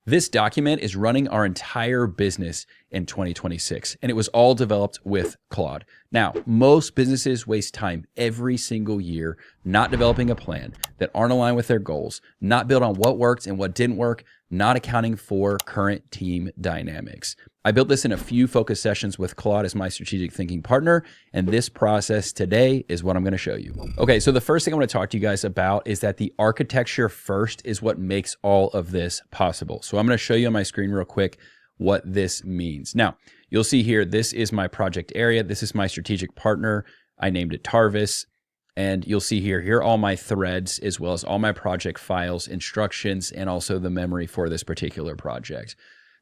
This document is running our entire business in 2026, and it was all developed with Claude. Now, most businesses waste time every single year not developing a plan that aren't aligned with their goals, not built on what worked and what didn't work, not accounting for current team dynamics. I built this in a few focus sessions with Claude as my strategic thinking partner, and this process today is what I'm going to show you. Okay, so the first thing I want to talk to you guys about is that the architecture first is what makes all of this possible. So I'm going to show you on my screen real quick what this means. Now, you'll see here, this is my project area. This is my strategic partner. I named it Tarvis. And you'll see here are all my threads, as well as all my project files, instructions, and also the memory for this particular project.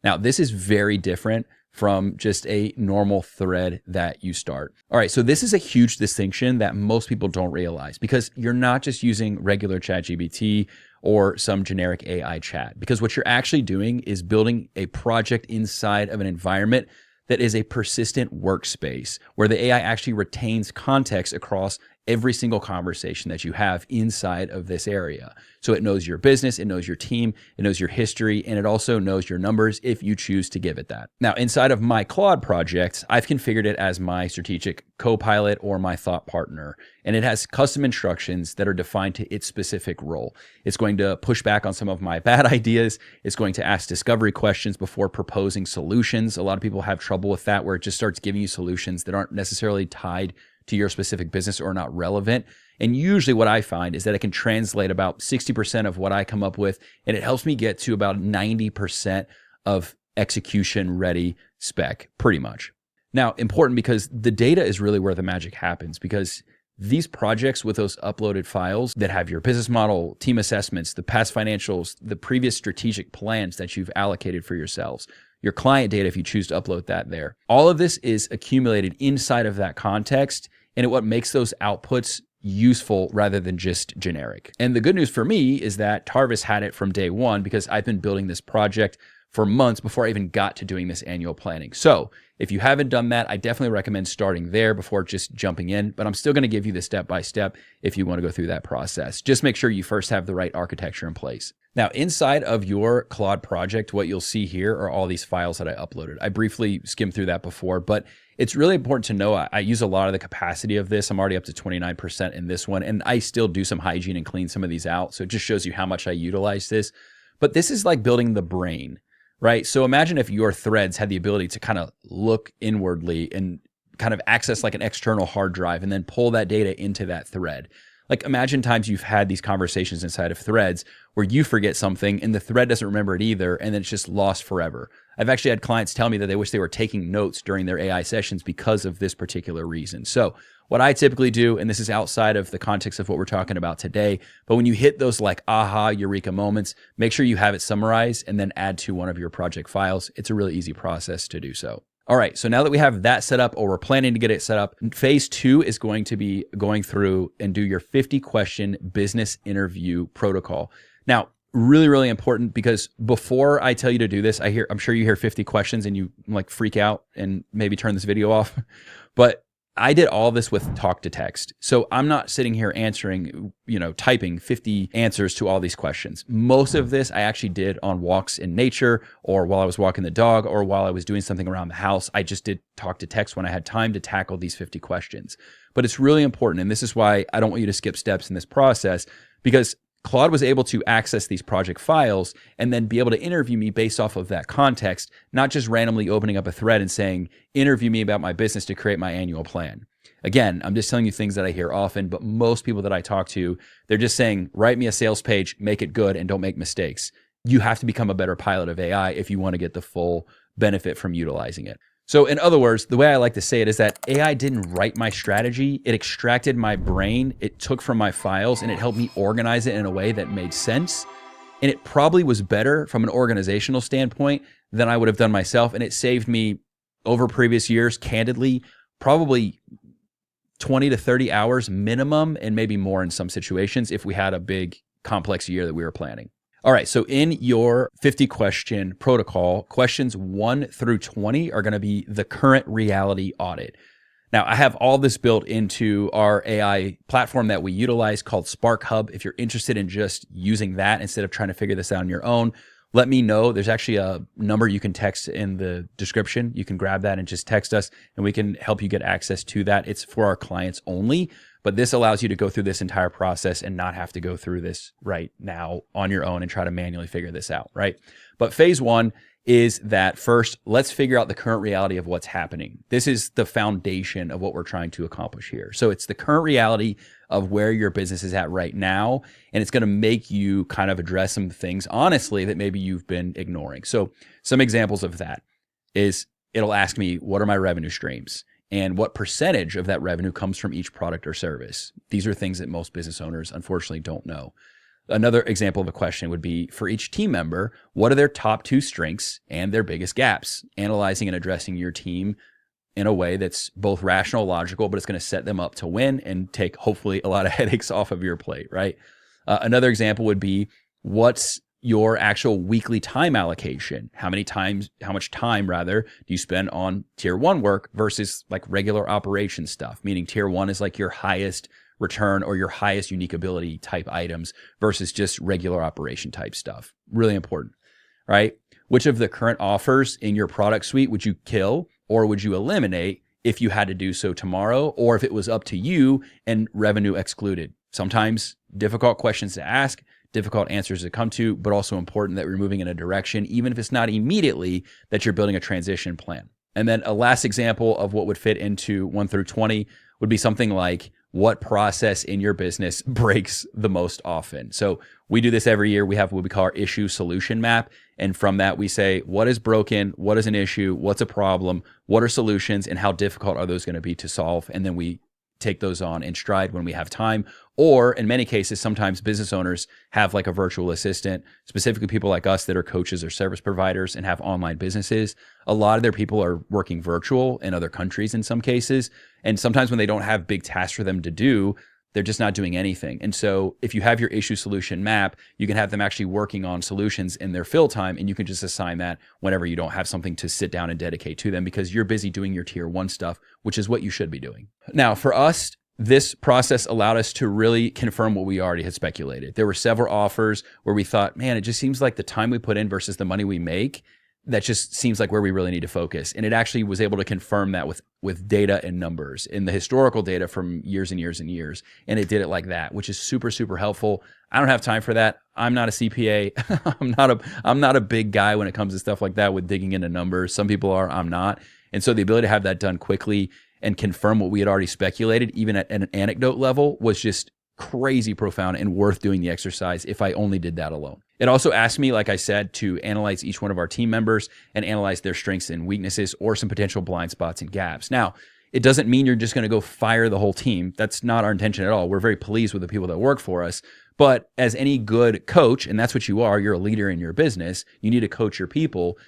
Now, this is very different from just a normal thread that you start. All right, so this is a huge distinction that most people don't realize, because you're not just using regular ChatGPT or some generic AI chat, because what you're actually doing is building a project inside of an environment that is a persistent workspace where the AI actually retains context across every single conversation that you have inside of this area. So it knows your business, it knows your team, it knows your history, and it also knows your numbers if you choose to give it that. Now, inside of my Claude project, I've configured it as my strategic co-pilot or my thought partner, and it has custom instructions that are defined to its specific role. It's going to push back on some of my bad ideas. It's going to ask discovery questions before proposing solutions. A lot of people have trouble with that, where it just starts giving you solutions that aren't necessarily tied to your specific business or not relevant. And usually what I find is that it can translate about 60% of what I come up with, and it helps me get to about 90% of execution ready spec, pretty much. Now, important, because the data is really where the magic happens, because these projects with those uploaded files that have your business model, team assessments, the past financials, the previous strategic plans that you've allocated for yourselves, your client data if you choose to upload that there. All of this is accumulated inside of that context, and what makes those outputs useful rather than just generic. And the good news for me is that Tarvis had it from day one, because I've been building this project for months before I even got to doing this annual planning. So if you haven't done that, I definitely recommend starting there before just jumping in, but I'm still going to give you the step-by-step if you want to go through that process. Just make sure you first have the right architecture in place. Now, inside of your Claude project, what you'll see here are all these files that I uploaded. I briefly skimmed through that before, but it's really important to know I use a lot of the capacity of this. I'm already up to 29% in this one, and I still do some hygiene and clean some of these out. So it just shows you how much I utilize this. But this is like building the brain, right? So imagine if your threads had the ability to kind of look inwardly and kind of access like an external hard drive and then pull that data into that thread. Like, imagine times you've had these conversations inside of threads where you forget something and the thread doesn't remember it either, and then it's just lost forever. I've actually had clients tell me that they wish they were taking notes during their AI sessions because of this particular reason. So what I typically do, and this is outside of the context of what we're talking about today, but when you hit those like aha, eureka moments, make sure you have it summarized and then add to one of your project files. It's a really easy process to do so. All right, so now that we have that set up, or we're planning to get it set up, phase 2 is going to be going through and do your 50-question business interview protocol. Now, really, really important, because before I tell you to do this, I'm sure you hear 50 questions and you like freak out and maybe turn this video off. But I did all this with talk to text. So I'm not sitting here answering, typing 50 answers to all these questions. Most of this I actually did on walks in nature, or while I was walking the dog, or while I was doing something around the house. I just did talk to text when I had time to tackle these 50 questions. But it's really important, and this is why I don't want you to skip steps in this process, because Claude was able to access these project files and then be able to interview me based off of that context, not just randomly opening up a thread and saying, interview me about my business to create my annual plan. Again, I'm just telling you things that I hear often, but most people that I talk to, they're just saying, write me a sales page, make it good, and don't make mistakes. You have to become a better pilot of AI if you want to get the full benefit from utilizing it. So in other words, the way I like to say it is that AI didn't write my strategy. It extracted my brain, it took from my files, and it helped me organize it in a way that made sense. And it probably was better from an organizational standpoint than I would have done myself. And it saved me over previous years, candidly, probably 20 to 30 hours minimum, and maybe more in some situations if we had a big complex year that we were planning. All right, so in your 50-question protocol, questions 1 through 20 are going to be the current reality audit. Now, I have all this built into our AI platform that we utilize called Spark Hub. If you're interested in just using that instead of trying to figure this out on your own, let me know. There's actually a number you can text in the description. You can grab that and just text us, and we can help you get access to that. It's for our clients only, but this allows you to go through this entire process and not have to go through this right now on your own and try to manually figure this out, right? But phase one is that first, let's figure out the current reality of what's happening. This is the foundation of what we're trying to accomplish here. So it's the current reality of where your business is at right now, and it's going to make you kind of address some things, honestly, that maybe you've been ignoring. So some examples of that is it'll ask me, what are my revenue streams? And what percentage of that revenue comes from each product or service? These are things that most business owners, unfortunately, don't know. Another example of a question would be, for each team member, what are their top 2 strengths and their biggest gaps? Analyzing and addressing your team in a way that's both rational, logical, but it's going to set them up to win and take, hopefully, a lot of headaches off of your plate, right? Another example would be, what's your actual weekly time allocation? How much time do you spend on tier 1 work versus like regular operation stuff? Meaning tier 1 is like your highest return or your highest unique ability type items versus just regular operation type stuff. Really important, right? Which of the current offers in your product suite would you kill or would you eliminate if you had to do so tomorrow, or if it was up to you and revenue excluded? Sometimes difficult questions to ask, difficult answers to come to, but also important that we're moving in a direction, even if it's not immediately, that you're building a transition plan. And then a last example of what would fit into 1 through 20 would be something like, what process in your business breaks the most often? So we do this every year. We have what we call our issue solution map. And from that, we say, what is broken? What is an issue? What's a problem? What are solutions? And how difficult are those going to be to solve? And then we take those on in stride when we have time. Or in many cases, sometimes business owners have like a virtual assistant, specifically people like us that are coaches or service providers and have online businesses. A lot of their people are working virtual in other countries in some cases. And sometimes when they don't have big tasks for them to do, they're just not doing anything. And so if you have your issue solution map, you can have them actually working on solutions in their fill time, and you can just assign that whenever you don't have something to sit down and dedicate to them, because you're busy doing your tier 1 stuff, which is what you should be doing. Now, for us, this process allowed us to really confirm what we already had speculated. There were several offers where we thought, man, it just seems like the time we put in versus the money we make, that just seems like where we really need to focus. And it actually was able to confirm that with data and numbers in the historical data from years and years and years. And it did it like that, which is super, super helpful. I don't have time for that. I'm not a CPA. I'm not a big guy when it comes to stuff like that with digging into numbers. Some people are, I'm not. And so the ability to have that done quickly and confirm what we had already speculated, even at an anecdote level, was just crazy profound and worth doing the exercise if I only did that alone. It also asked me, like I said, to analyze each one of our team members and analyze their strengths and weaknesses or some potential blind spots and gaps. Now, it doesn't mean you're just going to go fire the whole team. That's not our intention at all. We're very pleased with the people that work for us. But as any good coach, and that's what you are, you're a leader in your business, you need to coach your people.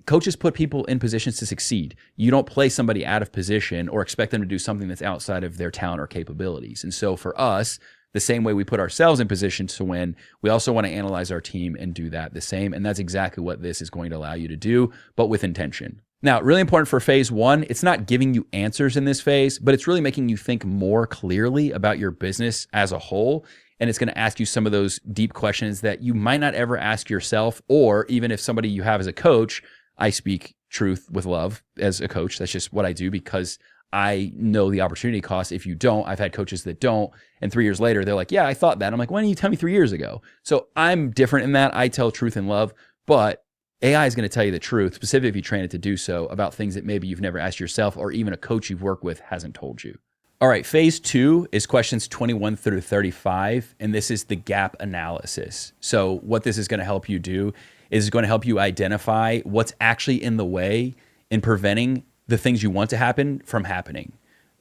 Coaches put people in positions to succeed. You don't place somebody out of position or expect them to do something that's outside of their talent or capabilities. And so for us, the same way we put ourselves in positions to win, we also want to analyze our team and do that the same. And that's exactly what this is going to allow you to do, but with intention. Now, really important for phase 1, it's not giving you answers in this phase, but it's really making you think more clearly about your business as a whole. And it's going to ask you some of those deep questions that you might not ever ask yourself, or even if somebody you have as a coach. I speak truth with love as a coach. That's just what I do, because I know the opportunity cost. If you don't, I've had coaches that don't. And 3 years later, they're like, yeah, I thought that. I'm like, why didn't you tell me 3 years ago? So I'm different in that. I tell truth and love, but AI is going to tell you the truth, specifically if you train it to do so, about things that maybe you've never asked yourself, or even a coach you've worked with hasn't told you. All right, phase 2 is questions 21 through 35, and this is the gap analysis. So what this is going to help you do is going to help you identify what's actually in the way in preventing the things you want to happen from happening.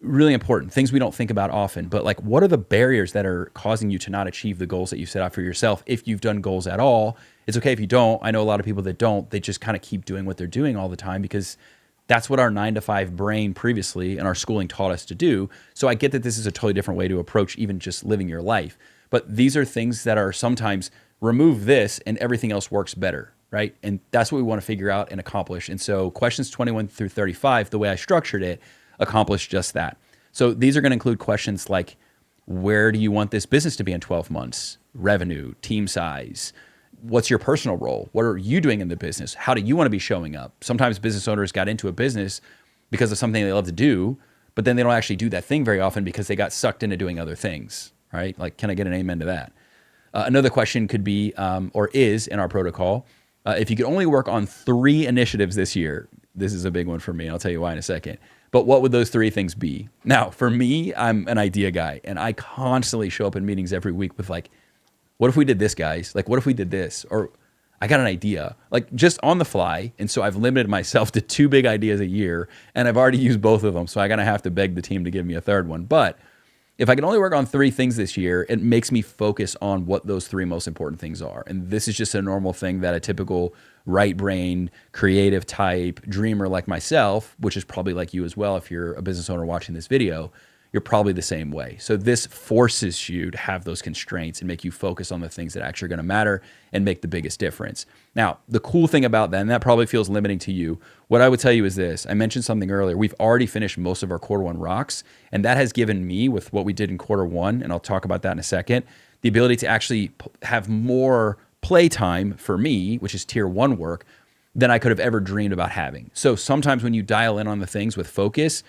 Really important, things we don't think about often, but like, what are the barriers that are causing you to not achieve the goals that you set out for yourself? If you've done goals at all, it's okay if you don't. I know a lot of people that don't, they just kind of keep doing what they're doing all the time, because that's what our 9-to-5 brain previously and our schooling taught us to do. So I get that this is a totally different way to approach even just living your life. But these are things that are sometimes remove this and everything else works better, right? And that's what we want to figure out and accomplish. And so questions 21 through 35, the way I structured it, accomplish just that. So these are going to include questions like, where do you want this business to be in 12 months? Revenue, team size, what's your personal role? What are you doing in the business? How do you want to be showing up? Sometimes business owners got into a business because of something they love to do, but then they don't actually do that thing very often because they got sucked into doing other things, right? Like, can I get an amen to that? Another question could be, or is in our protocol, if you could only work on 3 initiatives this year, this is a big one for me. I'll tell you why in a second. But what would those 3 things be? Now, for me, I'm an idea guy, and I constantly show up in meetings every week with like, what if we did this, guys? Like, what if we did this? Or I got an idea, like just on the fly. And so I've limited myself to 2 big ideas a year, and I've already used both of them. So I'm going to have to beg the team to give me a third one. But if I can only work on 3 things this year, it makes me focus on what those 3 most important things are. And this is just a normal thing that a typical right-brained, creative type dreamer like myself, which is probably like you as well if you're a business owner watching this video, you're probably the same way. So this forces you to have those constraints and make you focus on the things that actually are going to matter and make the biggest difference. Now, the cool thing about that, and that probably feels limiting to you, what I would tell you is this. I mentioned something earlier. We've already finished most of our quarter 1 rocks, and that has given me, with what we did in quarter 1, and I'll talk about that in a second, the ability to actually have more playtime for me, which is tier 1 work, than I could have ever dreamed about having. So sometimes when you dial in on the things with focus,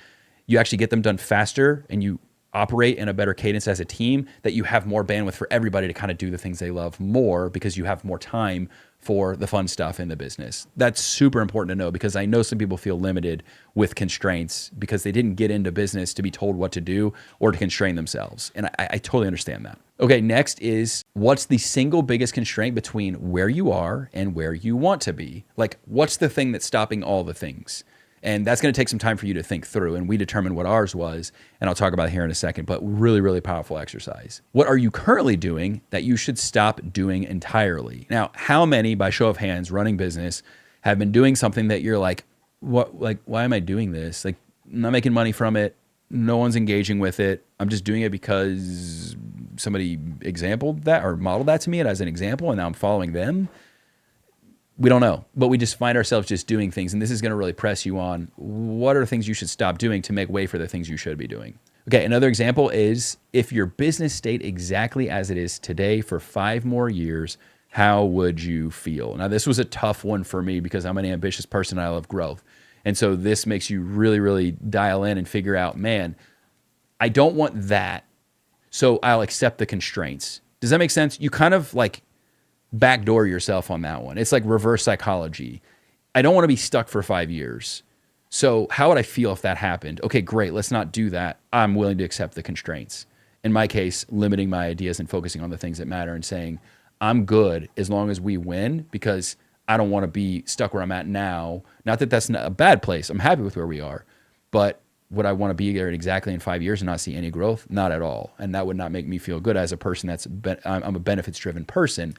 you actually get them done faster, and you operate in a better cadence as a team, that you have more bandwidth for everybody to kind of do the things they love more because you have more time for the fun stuff in the business. That's super important to know, because I know some people feel limited with constraints because they didn't get into business to be told what to do or to constrain themselves. And I totally understand that. Okay, next is, what's the single biggest constraint between where you are and where you want to be? Like, what's the thing that's stopping all the things? And that's going to take some time for you to think through. And we determined what ours was, and I'll talk about it here in a second, but really, really powerful exercise. What are you currently doing that you should stop doing entirely? Now, how many, by show of hands, running business, have been doing something that you're like, what, like, why am I doing this? Like, I'm not making money from it. No one's engaging with it. I'm just doing it because somebody exampled that or modeled that to me as an example, and now I'm following them. We don't know, but we just find ourselves just doing things. And this is going to really press you on what are the things you should stop doing to make way for the things you should be doing. Okay, another example is, if your business stayed exactly as it is today for 5 more years, how would you feel? Now, this was a tough one for me because I'm an ambitious person. I love growth. And so this makes you really, really dial in and figure out, man, I don't want that, so I'll accept the constraints. Does that make sense? You kind of like backdoor yourself on that one. It's like reverse psychology. I don't want to be stuck for 5 years. So how would I feel if that happened? Okay, great. Let's not do that. I'm willing to accept the constraints. In my case, limiting my ideas and focusing on the things that matter and saying, I'm good as long as we win, because I don't want to be stuck where I'm at now. Not that that's not a bad place. I'm happy with where we are. But would I want to be there exactly in 5 years and not see any growth? Not at all. And that would not make me feel good as a person I'm a benefits-driven person.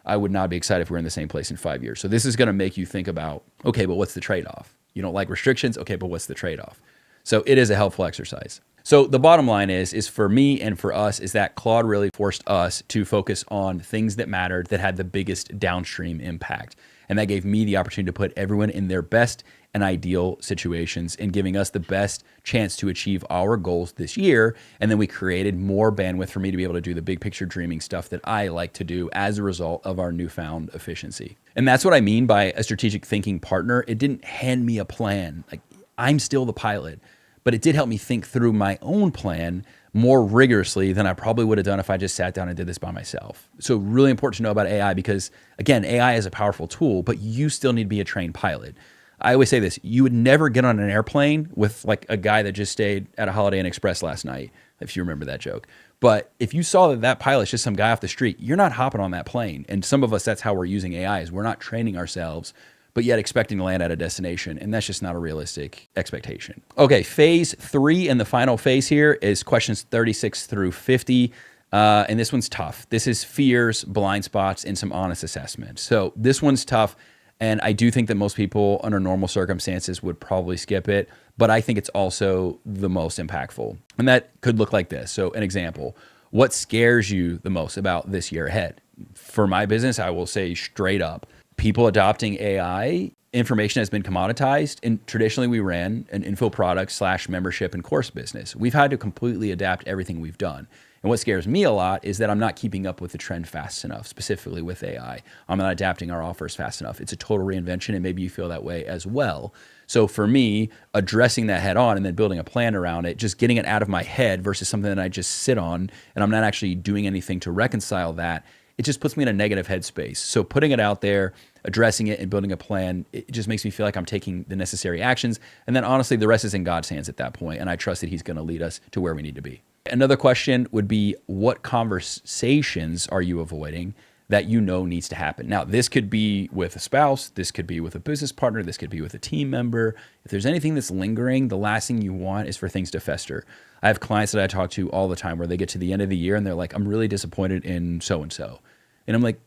I would not be excited if we're in the same place in 5 years. So this is going to make you think about, okay, but what's the trade-off? You don't like restrictions? Okay, but what's the trade-off? So it is a helpful exercise. So the bottom line is for me and for us, is that Claude really forced us to focus on things that mattered, that had the biggest downstream impact. And that gave me the opportunity to put everyone in their best and ideal situations, and giving us the best chance to achieve our goals this year. And then we created more bandwidth for me to be able to do the big picture dreaming stuff that I like to do as a result of our newfound efficiency. And that's what I mean by a strategic thinking partner. It didn't hand me a plan. Like, I'm still the pilot, but it did help me think through my own plan more rigorously than I probably would have done if I just sat down and did this by myself. So really important to know about AI, because again, AI is a powerful tool, but you still need to be a trained pilot. I always say this, you would never get on an airplane with like a guy that just stayed at a Holiday Inn Express last night, if you remember that joke. But if you saw that that pilot's just some guy off the street, you're not hopping on that plane. And some of us, that's how we're using AI, is we're not training ourselves, but yet expecting to land at a destination. And that's just not a realistic expectation. Okay, phase 3 and the final phase here is questions 36 through 50. And this one's tough. This is fears, blind spots, and some honest assessment. So this one's tough. And I do think that most people under normal circumstances would probably skip it, but I think it's also the most impactful. And that could look like this. So an example, what scares you the most about this year ahead? For my business, I will say straight up, people adopting AI. Information has been commoditized, and traditionally we ran an info product / membership and course business. We've had to completely adapt everything we've done. And And what scares me a lot is that I'm not keeping up with the trend fast enough, specifically with AI. I'm not adapting our offers fast enough. It's a total reinvention, and maybe you feel that way as well. So for me, addressing that head on and then building a plan around it, just getting it out of my head versus something that I just sit on and I'm not actually doing anything to reconcile that, it just puts me in a negative headspace. So putting it out there, addressing it and building a plan, it just makes me feel like I'm taking the necessary actions. And then honestly, the rest is in God's hands at that point, and I trust that he's going to lead us to where we need to be. Another question would be, what conversations are you avoiding that you know needs to happen? Now, this could be with a spouse, this could be with a business partner, this could be with a team member. If there's anything that's lingering, the last thing you want is for things to fester. I have clients that I talk to all the time where they get to the end of the year and they're like, I'm really disappointed in so-and-so. And I'm like,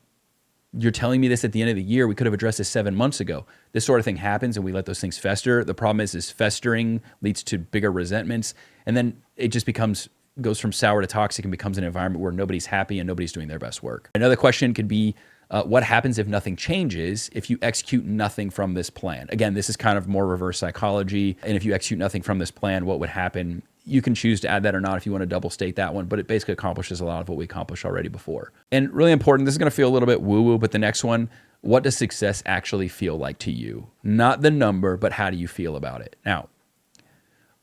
you're telling me this at the end of the year? We could have addressed this 7 months ago. This sort of thing happens and we let those things fester. The problem is festering leads to bigger resentments. And then it just goes from sour to toxic and becomes an environment where nobody's happy and nobody's doing their best work. Another question could be, what happens if nothing changes if you execute nothing from this plan? Again, this is kind of more reverse psychology. And if you execute nothing from this plan, what would happen? You can choose to add that or not if you want to double state that one, but it basically accomplishes a lot of what we accomplished already before. And really important, this is going to feel a little bit woo-woo, but the next one, what does success actually feel like to you? Not the number, but how do you feel about it? Now,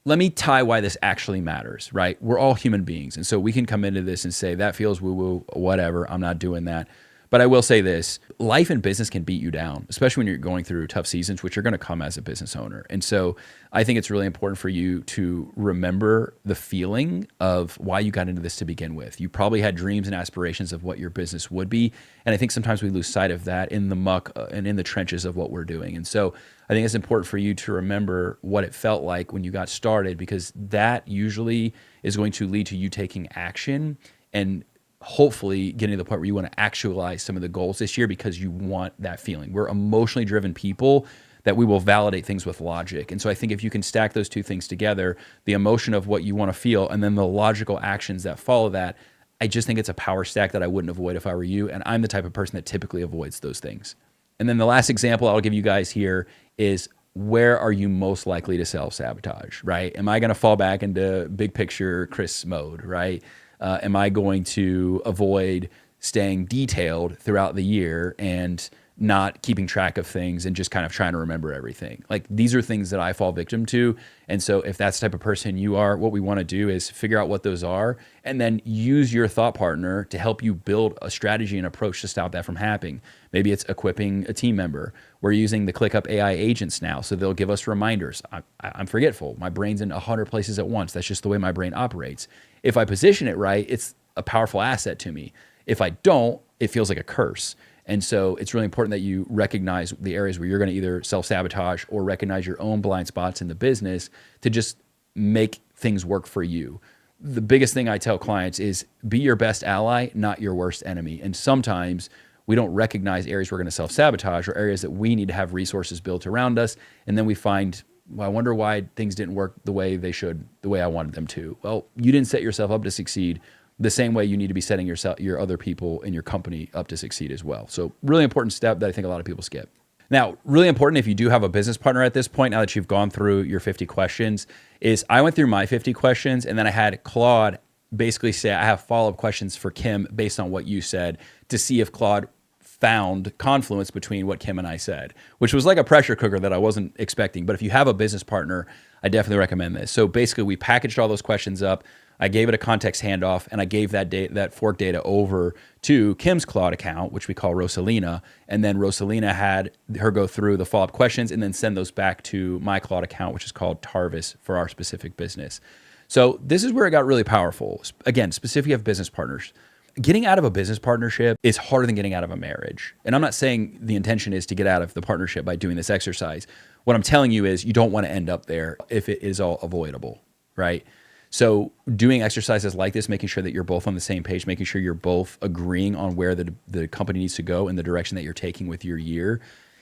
let me tie why this actually matters, right? We're all human beings. And so we can come into this and say, that feels woo-woo, whatever, I'm not doing that. But I will say this, life and business can beat you down, especially when you're going through tough seasons, which are going to come as a business owner. And so I think it's really important for you to remember the feeling of why you got into this to begin with. You probably had dreams and aspirations of what your business would be. And I think sometimes we lose sight of that in the muck and in the trenches of what we're doing. And so I think it's important for you to remember what it felt like when you got started, because that usually is going to lead to you taking action and hopefully getting to the point where you want to actualize some of the goals this year because you want that feeling. We're emotionally driven people that we will validate things with logic. And so I think if you can stack those two things together, the emotion of what you want to feel and then the logical actions that follow that, I just think it's a power stack that I wouldn't avoid if I were you. And I'm the type of person that typically avoids those things. And then the last example I'll give you guys here is, where are you most likely to self-sabotage, right? Am I going to fall back into big picture Chris mode, right? Am I going to avoid staying detailed throughout the year and not keeping track of things and just kind of trying to remember everything? Like, these are things that I fall victim to. And so if that's the type of person you are, what we want to do is figure out what those are and then use your thought partner to help you build a strategy and approach to stop that from happening. Maybe it's equipping a team member. We're using the ClickUp AI agents now, so they'll give us reminders. I'm forgetful. My brain's in 100 places at once. That's just the way my brain operates. If I position it right, it's a powerful asset to me. If I don't, it feels like a curse. And so it's really important that you recognize the areas where you're going to either self-sabotage or recognize your own blind spots in the business to just make things work for you. The biggest thing I tell clients is be your best ally, not your worst enemy. And sometimes we don't recognize areas we're going to self-sabotage or areas that we need to have resources built around us. And then we find, well, I wonder why things didn't work the way they should, the way I wanted them to. Well, you didn't set yourself up to succeed the same way you need to be setting your other people in your company up to succeed as well. So really important step that I think a lot of people skip. Now, really important if you do have a business partner at this point, now that you've gone through your 50 questions, is I went through my 50 questions and then I had Claude basically say, I have follow-up questions for Kim based on what you said to see if Claude found confluence between what Kim and I said, which was like a pressure cooker that I wasn't expecting. But if you have a business partner, I definitely recommend this. So basically we packaged all those questions up. I gave it a context handoff and I gave that fork data over to Kim's Claude account, which we call Rosalina. And then Rosalina had her go through the follow-up questions and then send those back to my Claude account, which is called Tarvis for our specific business. So this is where it got really powerful. Again, specifically of business partners. Getting out of a business partnership is harder than getting out of a marriage. And I'm not saying the intention is to get out of the partnership by doing this exercise. What I'm telling you is you don't want to end up there if it is all avoidable, right? So doing exercises like this, making sure that you're both on the same page, making sure you're both agreeing on where the company needs to go and the direction that you're taking with your year,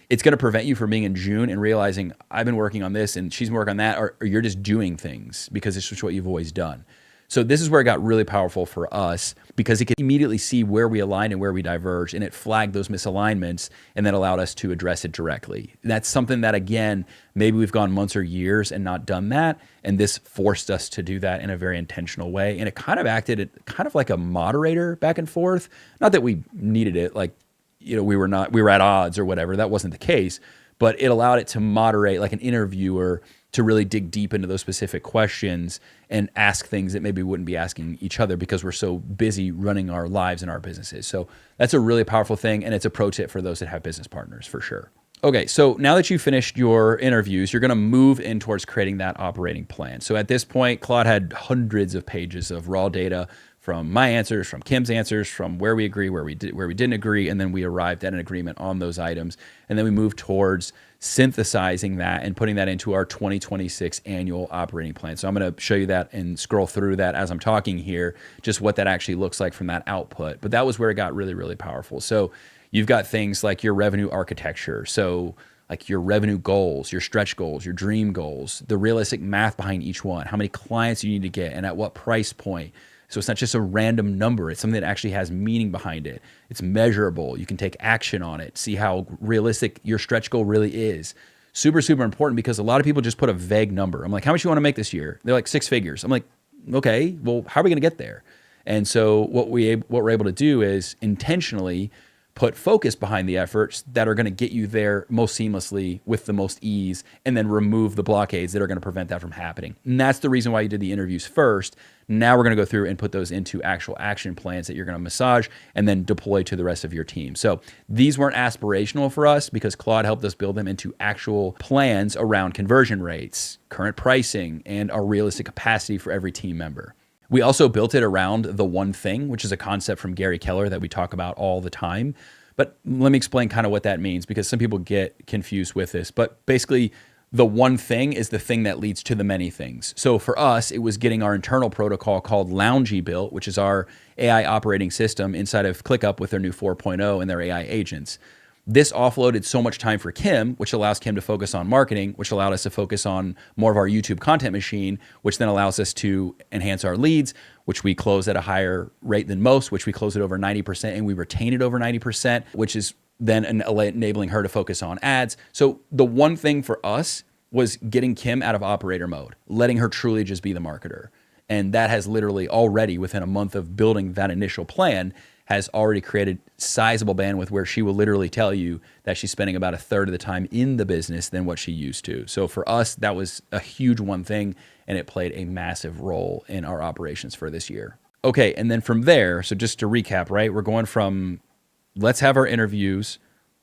it's going to prevent you from being in June and realizing I've been working on this and she's been working on that, or you're just doing things because it's just what you've always done. So this is where it got really powerful for us because it could immediately see where we align and where we diverge, and it flagged those misalignments and then allowed us to address it directly. That's something that, again, maybe we've gone months or years and not done that, and this forced us to do that in a very intentional way. And it kind of acted kind of like a moderator back and forth. Not that we needed it, like, we were at odds or whatever. That wasn't the case, but it allowed it to moderate like an interviewer to really dig deep into those specific questions and ask things that maybe we wouldn't be asking each other because we're so busy running our lives and our businesses. So that's a really powerful thing, and it's a pro tip for those that have business partners for sure. Okay, so now that you've finished your interviews, you're gonna move in towards creating that operating plan. So at this point, Claude had hundreds of pages of raw data from my answers, from Kim's answers, from where we agree, where we didn't agree, and then we arrived at an agreement on those items. And then we moved towards synthesizing that and putting that into our 2026 annual operating plan. So I'm going to show you that and scroll through that as I'm talking here, just what that actually looks like from that output. But that was where it got really, really powerful. So you've got things like your revenue architecture. So like your revenue goals, your stretch goals, your dream goals, the realistic math behind each one, how many clients you need to get and at what price point. So it's not just a random number. It's something that actually has meaning behind it. It's measurable. You can take action on it, see how realistic your stretch goal really is. Super, super important because a lot of people just put a vague number. I'm like, how much you want to make this year? They're like 6 figures. I'm like, okay, well, how are we going to get there? And so what we're able to do is intentionally put focus behind the efforts that are going to get you there most seamlessly with the most ease, and then remove the blockades that are going to prevent that from happening. And that's the reason why you did the interviews first. Now we're going to go through and put those into actual action plans that you're going to massage and then deploy to the rest of your team. So these weren't aspirational for us because Claude helped us build them into actual plans around conversion rates, current pricing, and our realistic capacity for every team member. We also built it around the one thing, which is a concept from Gary Keller that we talk about all the time. But let me explain kind of what that means because some people get confused with this. But basically, the one thing is the thing that leads to the many things. So for us, it was getting our internal protocol called Loungy built, which is our AI operating system inside of ClickUp with their new 4.0 and their AI agents. This offloaded so much time for Kim, which allows Kim to focus on marketing, which allowed us to focus on more of our YouTube content machine, which then allows us to enhance our leads, which we close at a higher rate than most, which we close at over 90%, and we retain it over 90%, which is then enabling her to focus on ads. So the one thing for us was getting Kim out of operator mode, letting her truly just be the marketer. And that has literally already, within a month of building that initial plan, has already created sizable bandwidth where she will literally tell you that she's spending about a third of the time in the business than what she used to. So for us, that was a huge one thing, and it played a massive role in our operations for this year. Okay, and then from there, so just to recap, right, we're going from let's have our interviews,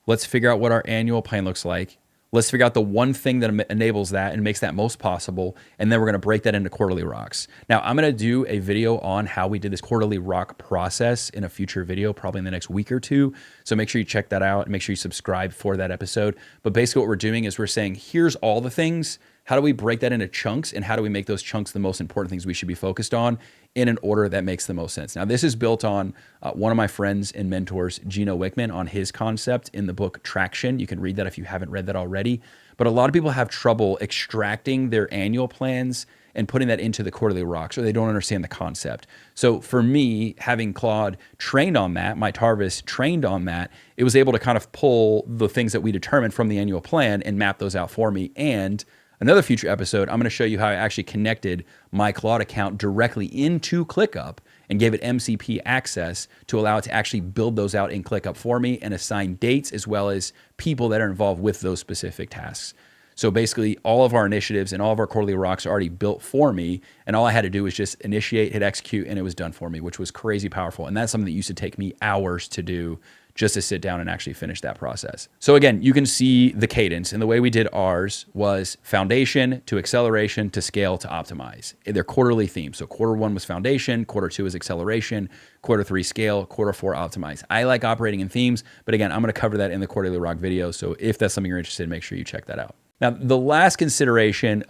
let's figure out what our annual plan looks like, let's figure out the one thing that enables that and makes that most possible. And then we're going to break that into quarterly rocks. Now, I'm going to do a video on how we did this quarterly rock process in a future video, probably in the next week or two. So make sure you check that out and make sure you subscribe for that episode. But basically what we're doing is we're saying, here's all the things. How do we break that into chunks? And how do we make those chunks the most important things we should be focused on in an order that makes the most sense? Now, this is built on one of my friends and mentors, Gino Wickman, on his concept in the book Traction. You can read that if you haven't read that already. But a lot of people have trouble extracting their annual plans and putting that into the quarterly rocks, or they don't understand the concept. So for me, having Claude trained on that, my Tarvis trained on that, it was able to kind of pull the things that we determined from the annual plan and map those out for me. And another future episode, I'm going to show you how I actually connected my Claude account directly into ClickUp and gave it MCP access to allow it to actually build those out in ClickUp for me and assign dates as well as people that are involved with those specific tasks. So basically, all of our initiatives and all of our quarterly rocks are already built for me, and all I had to do was just initiate, hit execute, and it was done for me, which was crazy powerful. And that's something that used to take me hours to do, just to sit down and actually finish that process. So again, you can see the cadence, and the way we did ours was foundation to acceleration to scale to optimize. They're quarterly themes. So quarter one was foundation, quarter two is acceleration, quarter three scale, quarter four optimize. I like operating in themes, but again, I'm gonna cover that in the quarterly rock video. So if that's something you're interested in, make sure you check that out. Now, the last consideration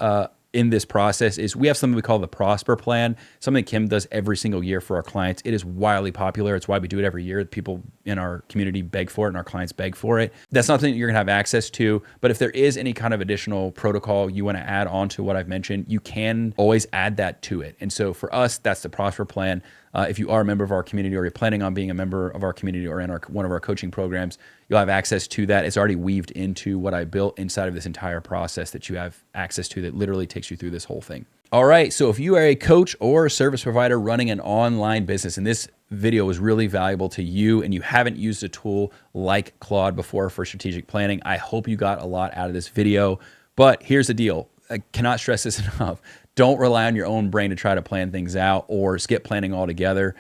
in this process is we have something we call the Prosper Plan, something Kim does every single year for our clients. It is wildly popular. It's why we do it every year. People in our community beg for it and our clients beg for it. That's not something you're gonna have access to, but if there is any kind of additional protocol you wanna add on to what I've mentioned, you can always add that to it. And so for us, that's the Prosper Plan. If you are a member of our community or you're planning on being a member of our community or in one of our coaching programs, you'll have access to that. It's already weaved into what I built inside of this entire process that you have access to that literally takes you through this whole thing. All right, so if you are a coach or a service provider running an online business and this video was really valuable to you and you haven't used a tool like Claude before for strategic planning, I hope you got a lot out of this video. But here's the deal. I cannot stress this enough. Don't rely on your own brain to try to plan things out or skip planning altogether.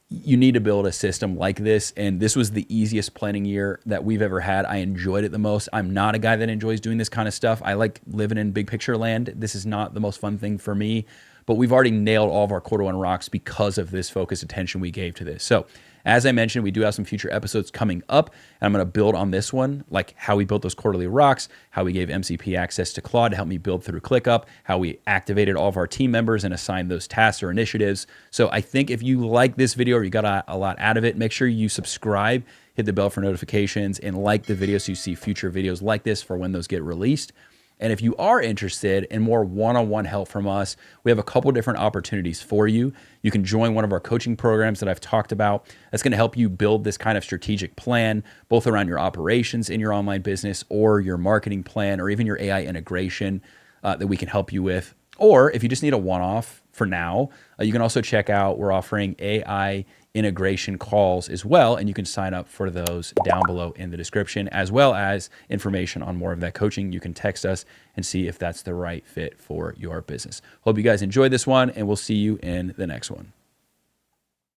You need to build a system like this. And this was the easiest planning year that we've ever had. I enjoyed it the most. I'm not a guy that enjoys doing this kind of stuff. I like living in big picture land. This is not the most fun thing for me, but we've already nailed all of our quarter one rocks because of this focused attention we gave to this. So as I mentioned, we do have some future episodes coming up, and I'm going to build on this one, like how we built those quarterly rocks, how we gave MCP access to Claude to help me build through ClickUp, how we activated all of our team members and assigned those tasks or initiatives. So I think if you like this video or you got a lot out of it, make sure you subscribe, hit the bell for notifications, and like the video so you see future videos like this for when those get released. And if you are interested in more one-on-one help from us, we have a couple different opportunities for you. You can join one of our coaching programs that I've talked about. That's going to help you build this kind of strategic plan, both around your operations in your online business or your marketing plan or even your AI integration that we can help you with. Or if you just need a one-off for now, you can also check out, we're offering AI integration calls as well, and you can sign up for those down below in the description, as well as information on more of that coaching. You can text us and see if that's the right fit for your business. Hope you guys enjoyed this one, and we'll see you in the next one.